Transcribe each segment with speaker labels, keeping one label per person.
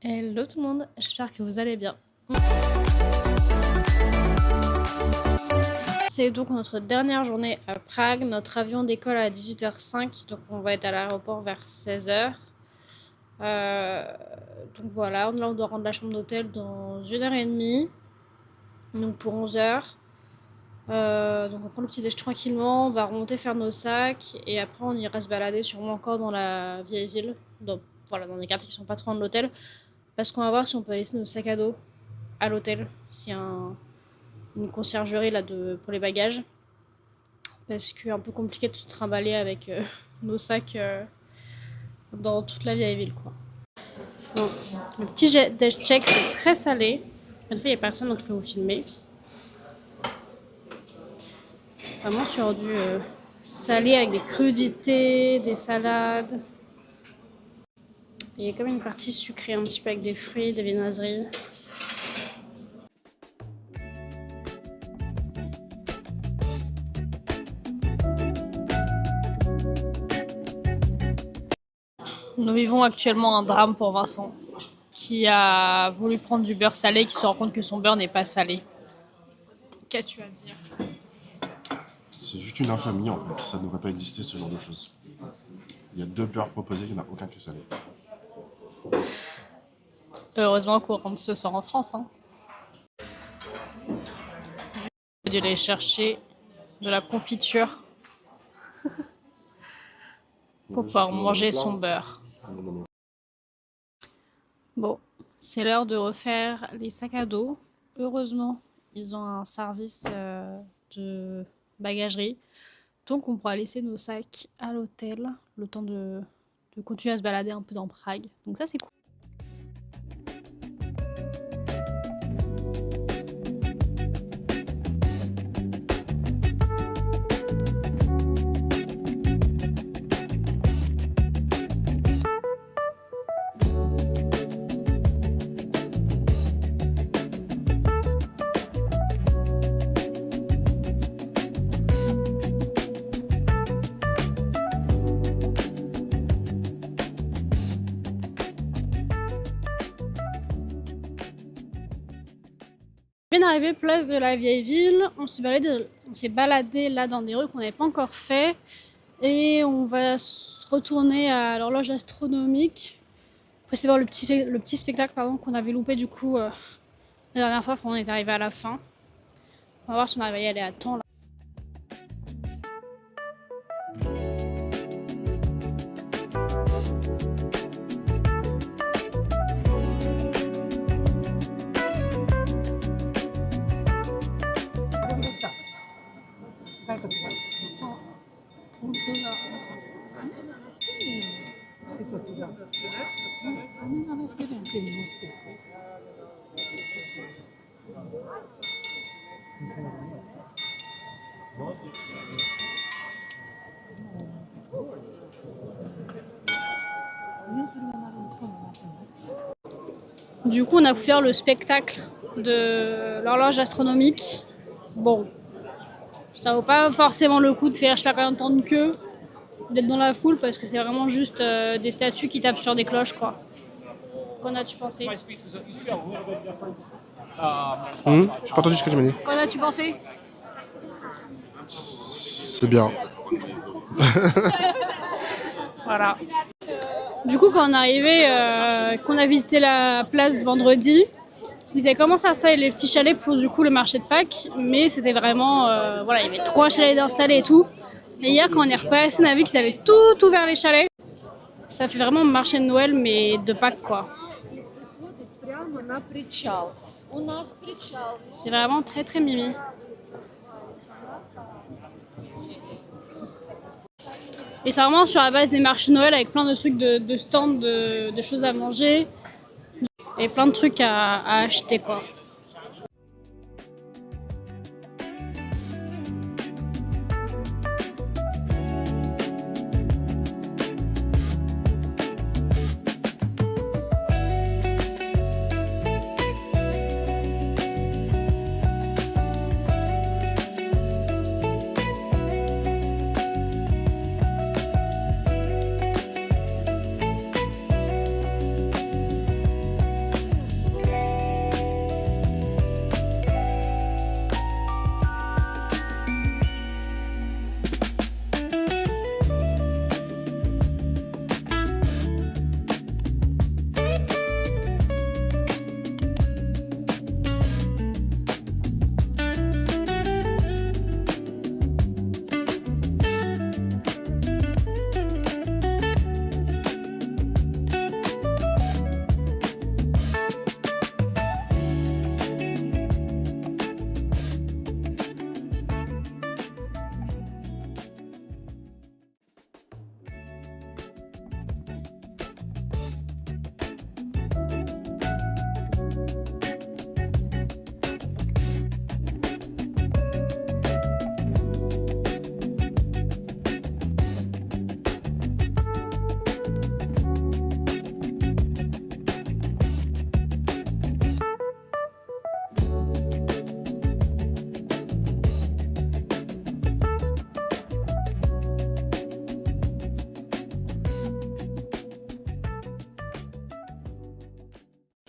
Speaker 1: Hello tout le monde, j'espère que vous allez bien. C'est donc notre dernière journée à Prague. Notre avion décolle à 18h05, donc on va être à l'aéroport vers 16h. Donc voilà, là on doit rendre la chambre d'hôtel dans 1h30, donc pour 11h. Donc on prend le petit déj tranquillement, on va remonter faire nos sacs et après on ira se balader sûrement encore dans la vieille ville, dans des quartiers qui sont pas trop loin de l'hôtel, parce qu'on va voir si on peut laisser nos sacs à dos à l'hôtel, s'il y a une conciergerie là pour les bagages, parce que un peu compliqué de se trimballer avec nos sacs dans toute la vieille ville quoi. Bon, le petit déj check c'est très salé. Une fois il n'y a personne donc je peux vous filmer. Vraiment sur du salé avec des crudités, des salades. Il y a quand même une partie sucrée un petit peu avec des fruits, des viennoiseries. Nous vivons actuellement un drame pour Vincent, qui a voulu prendre du beurre salé, qui se rend compte que son beurre n'est pas salé. Qu'as-tu à dire?
Speaker 2: C'est juste une infamie en fait, ça ne devrait pas exister ce genre de choses. Il y a 2 beurres proposés, il n'y en a aucun qui est salé.
Speaker 1: Heureusement qu'on rentre ce soir en France. J'ai dû aller chercher de la confiture pour pouvoir manger son beurre. Bon, c'est l'heure de refaire les sacs à dos. Heureusement, ils ont un service de bagagerie. Donc on pourra laisser nos sacs à l'hôtel, le temps de continuer à se balader un peu dans Prague. Donc ça c'est cool. On vient d'arriver place de la vieille ville, on s'est baladé là dans des rues qu'on n'avait pas encore fait et on va se retourner à l'horloge astronomique pour essayer de voir le petit spectacle qu'on avait loupé du coup la dernière fois quand on est arrivé à la fin. On va voir si on arrive à y aller à temps là. Du coup, on a pu faire le spectacle de l'horloge astronomique. Bon, ça vaut pas forcément le coup de faire je sais pas combien de temps de queue, d'être dans la foule parce que c'est vraiment juste des statues qui tapent sur des cloches quoi. Qu'en as-tu pensé?
Speaker 2: J'ai pas entendu ce que tu m'as dit.
Speaker 1: Qu'en as-tu pensé?
Speaker 2: C'est bien.
Speaker 1: Voilà. Du coup, quand on est arrivé, qu'on a visité la place vendredi, ils avaient commencé à installer les petits chalets pour du coup le marché de Pâques, mais c'était vraiment, il y avait 3 chalets d'installés et tout. Et hier, quand on est repassé, on a vu qu'ils avaient tout ouvert les chalets. Ça fait vraiment marché de Noël, mais de Pâques quoi. C'est vraiment très très mimi. Et c'est vraiment sur la base des marchés de Noël avec plein de trucs de stands, de choses à manger et plein de trucs à acheter quoi.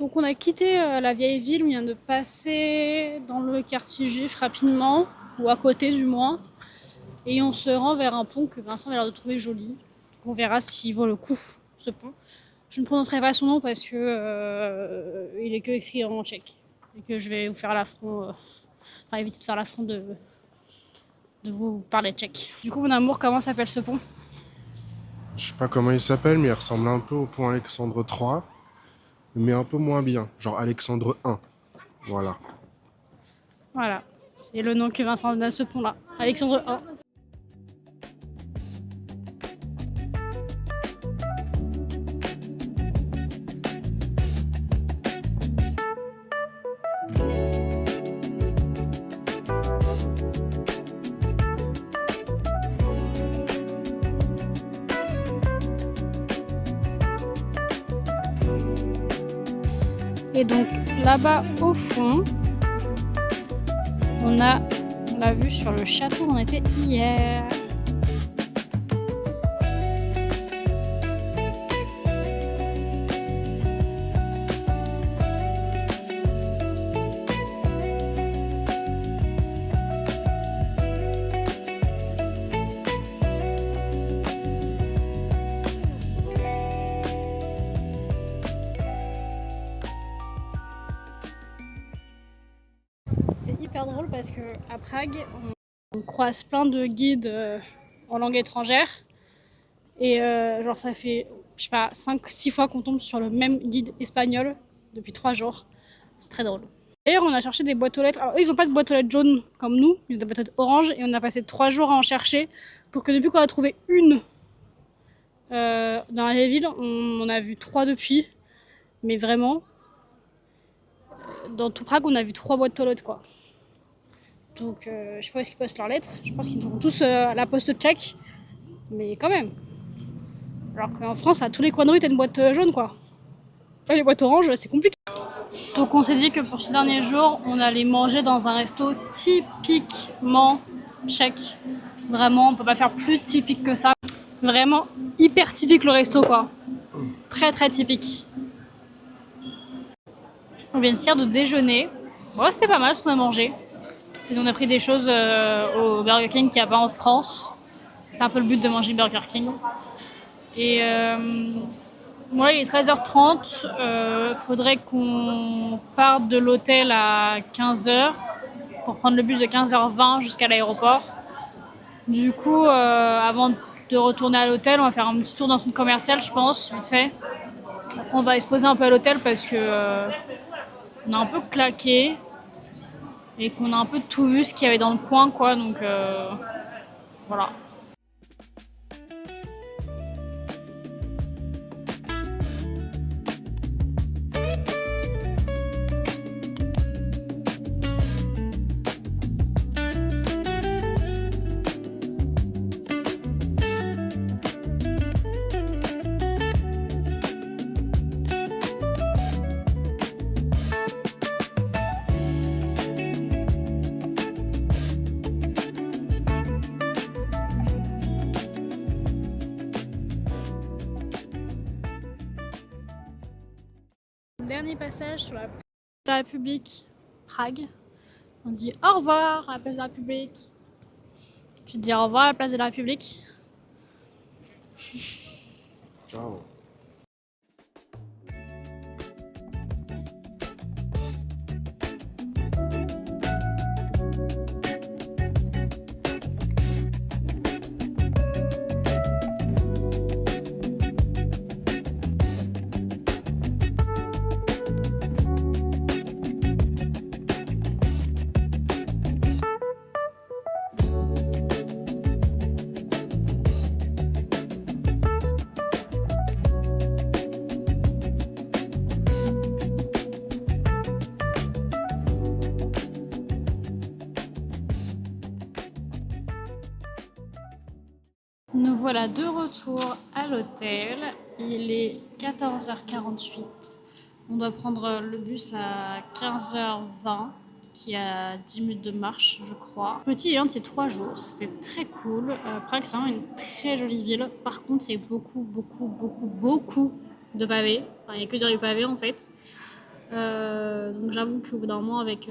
Speaker 1: Donc on a quitté la vieille ville, on vient de passer dans le quartier juif rapidement, ou à côté du moins, et on se rend vers un pont que Vincent a l'air de trouver joli. Donc on verra s'il vaut le coup, ce pont. Je ne prononcerai pas son nom parce que il est que écrit en tchèque, et que je vais vous faire l'affront, enfin éviter de faire l'affront de vous parler tchèque. Du coup mon amour, comment s'appelle ce pont?
Speaker 2: Je sais pas comment il s'appelle, mais il ressemble un peu au pont Alexandre III, mais un peu moins bien, genre Alexandre I. Voilà.
Speaker 1: Voilà, c'est le nom que Vincent donne à ce pont-là, Alexandre I. Et donc là-bas au fond, on a la vue sur le château où on était hier. C'est hyper drôle parce que à Prague, on croise plein de guides en langue étrangère. Et genre ça fait, je sais pas, 5-6 fois qu'on tombe sur le même guide espagnol depuis 3 jours. C'est très drôle. D'ailleurs, on a cherché des boîtes aux lettres. Alors, eux, ils n'ont pas de boîte aux lettres jaune comme nous, ils ont des boîtes aux lettres orange. Et on a passé 3 jours à en chercher pour que depuis qu'on a trouvé une dans la vieille ville, on en a vu 3 depuis. Mais vraiment, dans tout Prague, on a vu 3 boîtes aux lettres, quoi. Donc, je sais pas où est-ce qu'ils postent leurs lettres. Je pense qu'ils sont tous à la poste tchèque. Mais quand même. Alors qu'en France, à tous les coins de rue, t'as une boîte jaune, quoi. Là, les boîtes oranges, c'est compliqué. Donc on s'est dit que pour ces derniers jours, on allait manger dans un resto typiquement tchèque. Vraiment, on peut pas faire plus typique que ça. Vraiment hyper typique le resto, quoi. Très très typique. On vient de faire de déjeuner. Bon, c'était pas mal ce qu'on a mangé. Sinon, on a pris des choses au Burger King qu'il n'y a pas en France. C'est un peu le but de manger Burger King. Et moi, il est 13h30. Faudrait qu'on parte de l'hôtel à 15h pour prendre le bus de 15h20 jusqu'à l'aéroport. Du coup, avant de retourner à l'hôtel, on va faire un petit tour dans une commerciale, je pense, vite fait. Après, on va se poser un peu à l'hôtel parce que on a un peu claqué et qu'on a un peu tout vu ce qu'il y avait dans le coin, quoi. Donc voilà. Dernier passage sur la place de la République, Prague. On dit au revoir à la place de la République. Tu te dis au revoir à la place de la République.
Speaker 2: Ciao.
Speaker 1: Nous voilà de retour à l'hôtel. Il est 14h48. On doit prendre le bus à 15h20, qui a 10 minutes de marche, je crois. Petit Irlande, c'est 3 jours. C'était très cool. Prague, c'est vraiment une très jolie ville. Par contre, c'est beaucoup de pavés. Enfin, il n'y a que des rues pavées, en fait. Donc j'avoue qu'au bout d'un moment, avec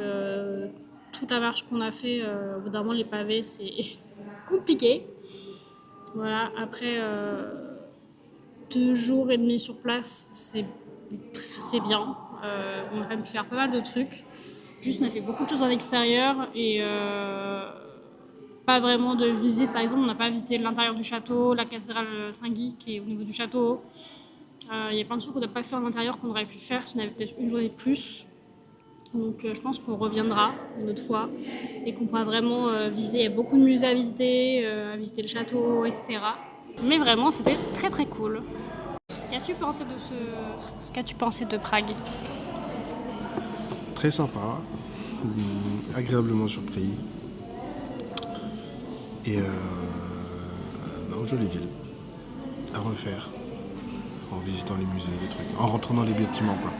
Speaker 1: toute la marche qu'on a fait, au bout d'un moment, les pavés, c'est compliqué. Voilà, après 2 jours et demi sur place, c'est bien. On a quand même pu faire pas mal de trucs. Juste, on a fait beaucoup de choses en extérieur et pas vraiment de visite. Par exemple, on n'a pas visité l'intérieur du château, la cathédrale Saint-Guy qui est au niveau du château. Il y a plein de trucs qu'on n'a pas fait en intérieur qu'on aurait pu faire si on avait peut-être une journée de plus. Donc je pense qu'on reviendra une autre fois et qu'on pourra vraiment visiter. Il y a beaucoup de musées à visiter le château, etc. Mais vraiment, c'était très très cool. Qu'as-tu pensé de Prague?
Speaker 2: Très sympa, agréablement surpris. Et non, jolie ville. À refaire. En visitant les musées, les trucs. En rentrant dans les bâtiments, quoi.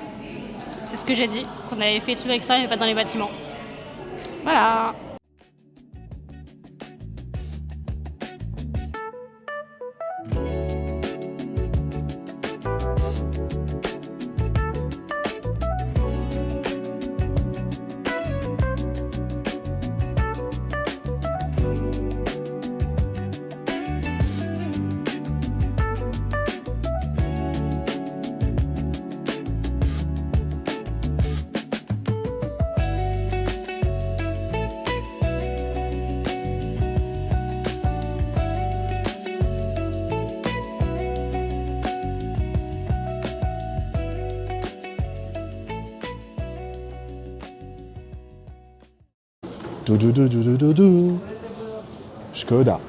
Speaker 1: C'est ce que j'ai dit, qu'on avait fait tout l'extérieur mais pas dans les bâtiments. Voilà.
Speaker 2: Skoda.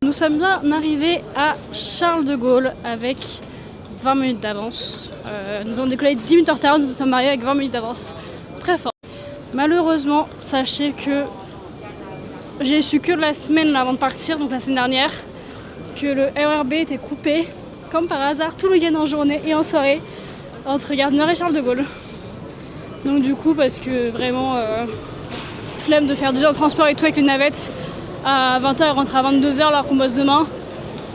Speaker 1: Nous sommes bien arrivés à Charles de Gaulle avec 20 minutes d'avance. Nous avons décollé 10 minutes en retard, nous sommes arrivés avec 20 minutes d'avance. Très fort. Malheureusement, sachez que j'ai su que la semaine avant de partir, donc la semaine dernière, que le RER B était coupé, comme par hasard, tout le week-end en journée et en soirée, entre Gare du Nord et Charles de Gaulle. Donc du coup, parce que vraiment, flemme de faire 2 heures de transport et tout avec les navettes, à 20h et rentrer à 22h alors qu'on bosse demain.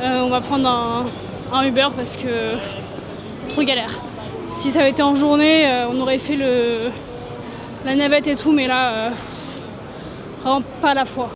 Speaker 1: On va prendre un Uber parce que trop galère. Si ça avait été en journée, on aurait fait la navette et tout, mais là, vraiment pas la foi.